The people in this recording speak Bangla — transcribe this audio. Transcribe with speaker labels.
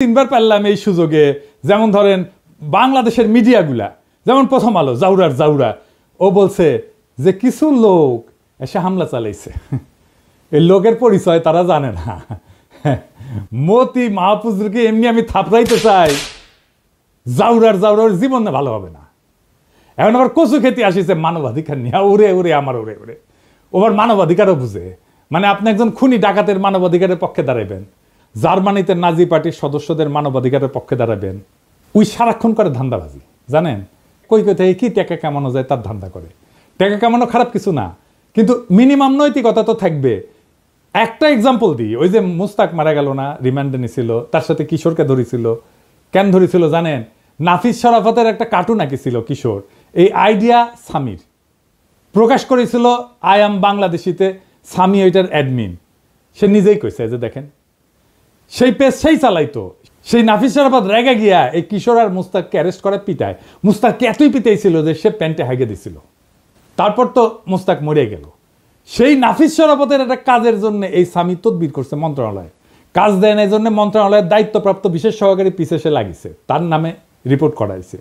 Speaker 1: তিনবার পারলাম এই সুযোগে, যেমন ধরেন বাংলাদেশের মিডিয়াগুলা, যেমন প্রথম আলো, জাউরা ও বলছে যে কিছু লোক এসে হামলা চালাইছে। এই লোকের পরিচয় তারা জানে না। মতি মাহফুজকে এমনি আমি থাপড়াইতে চাই, জাউরার জীবন ভালো হবে না। এখন আবার কচু খেতে আসিছে মানবাধিকার নিয়ে, ওরে আমার ওরে ওবার মানবাধিকারও বুঝে। মানে আপনি একজন খুনি ডাকাতের মানবাধিকারের পক্ষে দাঁড়াইবেন, জার্মানিতে নাজি পার্টির সদস্যদের মানবাধিকারের পক্ষে দাঁড়াবেন, ওই সারাক্ষণ করে ধান্দাবাজি। জানেন কই থেকে কি টাকা কামানো যায় তার ধান্দা করে। টাকা কামানো খারাপ কিছু না, কিন্তু মিনিমাম নৈতিকতা তো থাকবে। একটা এক্সাম্পল দিই, ওই যে মুস্তাক মারা গেল না, রিমান্ডে নিছিল, তার সাথে কিশোরকে ধরেছিল। কেন ধরেছিল জানেন? নাফিস শরাফতের একটা কার্টুন আঁকিছিল কিশোর, এই আইডিয়া সামির প্রকাশ করেছিল আই এম বাংলাদেশিতে। সামি ওইটার অ্যাডমিন, সে নিজেই কইছে যে দেখেন সেই পেজ সেই চালাইতো। সেই নাফিস শরাফত রেগে গিয়া এই কিশোর আর মুস্তাককে অ্যারেস্ট করে পিটায়। মুস্তাককে এতই পিটাইছিল যে সে প্যান্টে হাগে দিছিল। তারপর তো মুস্তাক মরে গেল। সেই নাফিস শরাফতের একটা কাজের জন্য এই সামি তদবির করছে মন্ত্রণালয়ে, কাজ দেয় না এই জন্য মন্ত্রণালয়ের দায়িত্বপ্রাপ্ত বিশেষ সহকারী পিছে সে লাগিছে, তার নামে রিপোর্ট করাইছে।